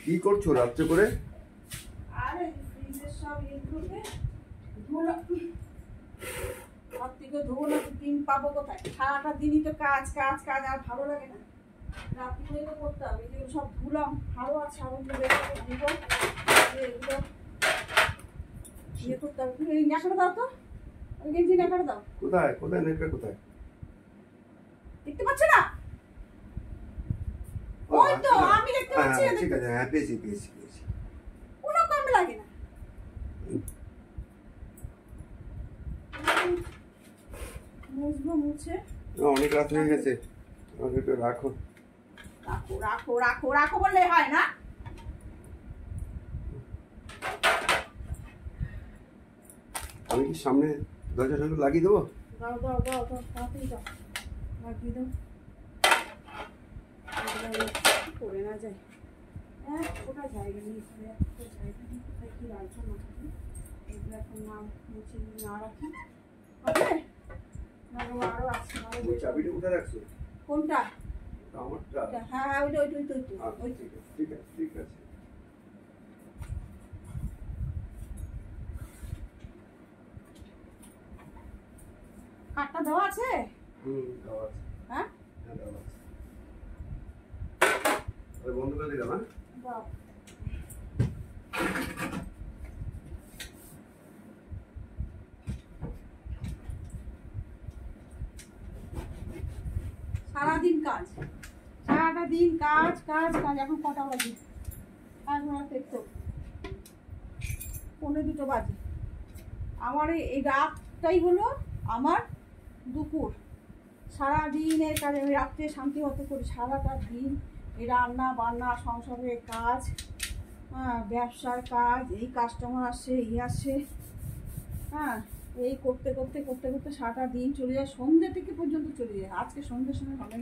কি করছো রাত্রে করে? আরে ফ্রিজের সব ইনগুলোকে ধুলো থেকে ধুলো দিন পাবো কোথায়? সারাটা দিনই তো কাজ কাজ কাজ, আর ভালো লাগে না। রাত্রি করে তো করতে হবে। এগুলো সব ধুলাম, আরো আছে আরো দিব এগুলো ইয়ে করতে হবে। তুমি এই ন্যাকড়া দাও তো, ওই গেঞ্জি ন্যাকড়া দাও। কোথায় কোথায় নেকড়ে কোথায়? দেখতে পাচ্ছ না? ওই তো আমি দেখতে পাচ্ছি। ঠিক আছে, হ্যাঁ পেয়েছি পেয়েছি পেয়েছি। কোনো কামে লাগে না। মুছবো, মুছে অনেক রাত হয়ে গেছে, আমাকে একটু রাখো। রাখো রাখো রাখো রাখো বললে হয় না? আমি কি সামনে দরজা ঠরজা লাগিয়ে দেবো? দাও দাও দাও দাও, তাড়াতাড়ি দাও, লাগিয়ে দাও। করে না যায়, ওটা জায়গা নেই, জায়গা নেই, কোথায় কি রাখবো না রাখি, এগুলো এখন না মুছে না রাখি হবে না। আরো আছে, চাবিটা কোথায় রাখছো? কোনটা? আমারটা? হ্যাঁ হ্যাঁ, ওইটা ওইটা ওইটা ওইটা। ঠিক আছে ঠিক আছে। কাঠটা দেওয়া আছে? দেওয়া আছে। হ্যাঁ হ্যাঁ দেওয়া আছে। বন্ধ করে দিলাম। হ্যাঁ দাও। সারাদিন কাজ, সারাটা দিন কাজ কাজ কাজ। এখন কটা বাজে? এখন তো 1:45 বাজে। আমার এই রাতটাই হলো আমার দুপুর। সারাদিনের কাজ আমি রাত্রে শান্তি মতো করি। সারাটা দিন এই রান্না বান্না, সংসারের কাজ, হ্যাঁ ব্যবসার কাজ, এই কাস্টমার আসছে এই আসছে, হ্যাঁ এই করতে করতে করতে করতে সারাটা দিন চলে যায়, সন্ধ্যে থেকে পর্যন্ত চলে যায়। আজকে সন্ধ্যের সময় ভালো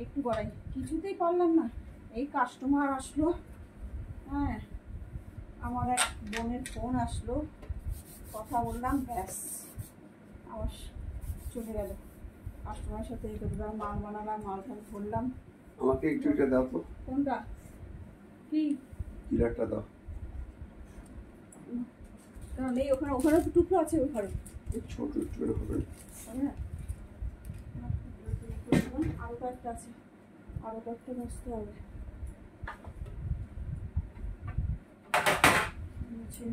একটু গড়াই, কিছুতেই পারলাম না। এই কাস্টমার আসলো, হ্যাঁ আমার এক বোনের ফোন আসলো, কথা বললাম, ব্যাস আমার চলে গেল। কাস্টমারের সাথে এই করলাম, মাল বানালাম, মাল ঠাল করলাম। আমাকে একটু এটা দাও তো। কোনটা? কি জিরাটা দাও। নেই ওখানে, ওখানে তো টুকরো আছে ওই ঘরে। ছোট একটু করে হবে। হ্যাঁ আরো কয়েকটা আছে, আরো কয়েকটা মুছতে হবে। মুছে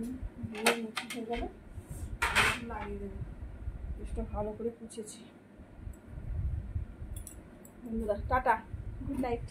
হয়ে গেলে লাগিয়ে দেবো। বেশটা ভালো করে পুছেছি। বন্ধুরা টাটা, গুড নাইট।